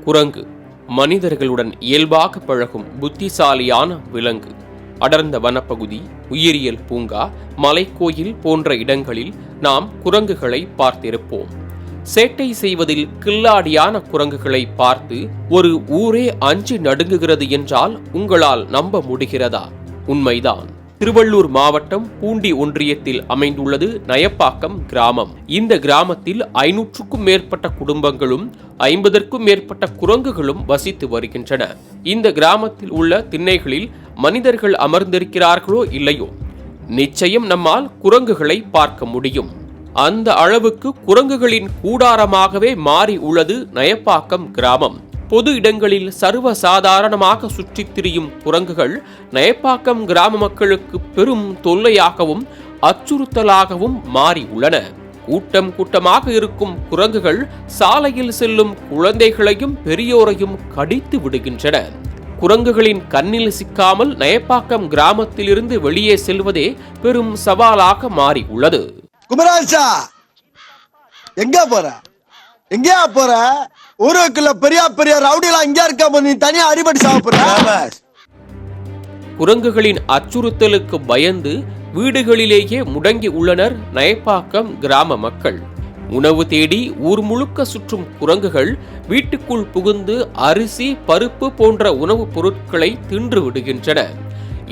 குரங்கு மனிதர்களுடன் இயல்பாக பழகும் புத்திசாலியான விலங்கு. அடர்ந்த வனப்பகுதி, உயிரியல் பூங்கா, மலைக்கோயில் போன்ற இடங்களில் நாம் குரங்குகளை பார்த்திருப்போம். சேட்டை செய்வதில் கில்லாடியான குரங்குகளை பார்த்து ஒரு ஊரே அஞ்சி நடுங்குகிறது என்றால் உங்களால் நம்ப முடிகிறதா? உண்மைதான். திருவள்ளூர் மாவட்டம் பூண்டி ஒன்றியத்தில் அமைந்துள்ளது நயப்பாக்கம் கிராமம். இந்த கிராமத்தில் 500க்கும் மேற்பட்ட குடும்பங்களும் 50க்கும் மேற்பட்ட குரங்குகளும் வசித்து வருகின்றன. இந்த கிராமத்தில் உள்ள திண்ணைகளில் மனிதர்கள் அமர்ந்திருக்கிறார்களோ இல்லையோ, நிச்சயம் நம்மால் குரங்குகளை பார்க்க முடியும். அந்த அளவுக்கு குரங்குகளின் கூடாரமாகவே மாறி உள்ளது நயப்பாக்கம் கிராமம். பொது இடங்களில் சர்வ சாதாரணமாக சுற்றித் திரியும் குரங்குகள் நயப்பாக்கம் கிராம மக்களுக்கு பெரும் தொல்லையாகவும் அச்சுறுத்தலாகவும் மாறி உள்ளன. கூட்டம் கூட்டமாக இருக்கும் குரங்குகள் சாலையில் செல்லும் குழந்தைகளையும் பெரியோரையும் கடித்து விடுகின்றன. குரங்குகளின் கண்ணில் சிக்காமல் நயப்பாக்கம் கிராமத்திலிருந்து வெளியே செல்வதே பெரும் சவாலாக மாறி உள்ளது. குமராஜா, எங்க போற? எங்கயா போற? ஊருக்குள்ள பெரிய பெரிய ரவுடிலாம் இங்க இருக்க, நீ தனியா அடிபட்டு சாப்பிடுற. குரங்குகளின் அச்சுறுத்தலுக்கு பயந்து வீடுகளிலேயே முடங்கி உள்ளனர் நயப்பாக்கம் கிராம மக்கள். உணவு தேடி ஊர் முழுக்க சுற்றும் குரங்குகள் வீட்டுக்குள் புகுந்து அரிசி, பருப்பு போன்ற உணவுப் பொருட்களை தின்று விடுகின்றன.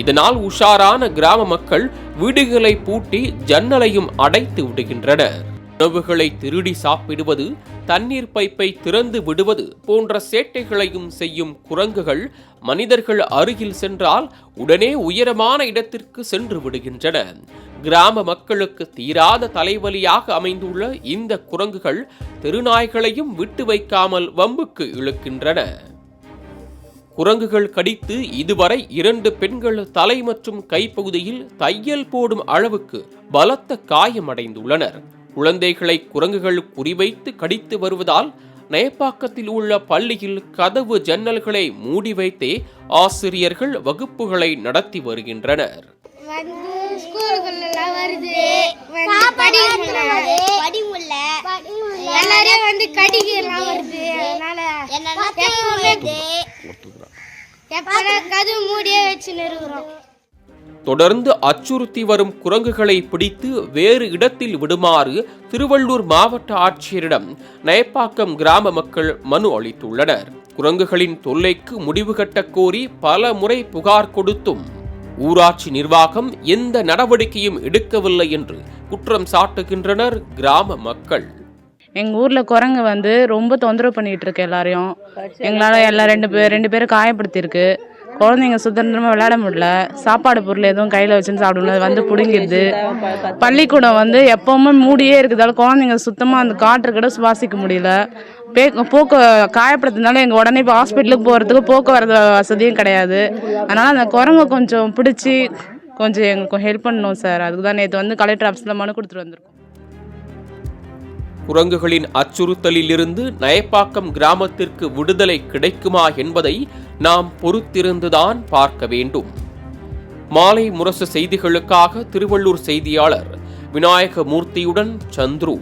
இதனால் உஷாரான கிராம மக்கள் வீடுகளை பூட்டி ஜன்னலையும் அடைத்து விடுகின்றனர். உணவுகளை திருடி சாப்பிடுவது, தண்ணீர் பைப்பை திறந்து விடுவது போன்ற சேட்டைகளையும் செய்யும் குரங்குகள் மனிதர்கள் அருகில் சென்றால் உடனே உயரமான இடத்திற்கு சென்று விடுகின்றன. கிராம மக்களுக்கு தீராத தலைவலியாக அமைந்துள்ள இந்த குரங்குகள் தெருநாய்களையும் விட்டு வைக்காமல் வம்புக்கு இழுக்கின்றன. குரங்குகள் கடித்து இதுவரை 2 பெண்கள் தலை மற்றும் கைப்பகுதியில் தையல் போடும் அளவுக்கு பலத்த காயமடைந்துள்ளனர். குழந்தைகளை குரங்குகள் குறிவைத்து கடித்து வருவதால் நயப்பாக்கத்தில் உள்ள பள்ளியில் கதவு ஜன்னல்களை மூடி வைத்தே ஆசிரியர்கள் வகுப்புகளை நடத்தி வருகின்றனர். தொடர்ந்து அச்சுறுத்தி வரும் குரங்குகளை பிடித்து வேறு இடத்தில் விடுமாறு திருவள்ளூர் மாவட்ட ஆட்சியரிடம் நயப்பாக்கம் கிராம மக்கள் மனு அளித்துள்ளனர். குரங்குகளின் தொல்லைக்கு முடிவு கட்ட கோரி பல முறை புகார் கொடுத்தும் ஊராட்சி நிர்வாகம் எந்த நடவடிக்கையும் எடுக்கவில்லை என்று குற்றம் சாட்டுகின்றனர் கிராம மக்கள். எங்கள் ஊரில் குரங்கு ரொம்ப தொந்தரவு பண்ணிகிட்டு இருக்கு எல்லாரையும். எங்களால் ரெண்டு பேரும் காயப்படுத்தியிருக்கு. குழந்தைங்க சுதந்திரமாக விளையாட முடியல. சாப்பாடு பொருள் எதுவும் கையில் வச்சுன்னு சாப்பிடணும், அது பிடுங்கிடுது. பள்ளிக்கூடம் எப்போவுமே மூடியே இருக்குதால குழந்தைங்க சுத்தமாக அந்த காற்று கூட சுவாசிக்க முடியல. காயப்படுத்தினால எங்கள் உடனே இப்போ ஹாஸ்பிட்டலுக்கு போகிறதுக்கு போக்குவரத்து வசதியும் கிடையாது. அதனால் அந்த குரங்கை கொஞ்சம் பிடிச்சி கொஞ்சம் எங்களுக்கு ஹெல்ப் பண்ணணும் சார். அதுக்கு தான் நேற்று கலெக்டர் ஆஃபீஸில் மனு கொடுத்துட்டு வந்திருக்கோம். குரங்குகளின் அச்சுறுத்தலிலிருந்து நயப்பாக்கம் கிராமத்திற்கு விடுதலை கிடைக்குமா என்பதை நாம் பொறுத்திருந்துதான் பார்க்க வேண்டும். மாலை முரசு செய்திகளுக்காக திருவள்ளூர் செய்தியாளர் விநாயகமூர்த்தியுடன் சந்துரு.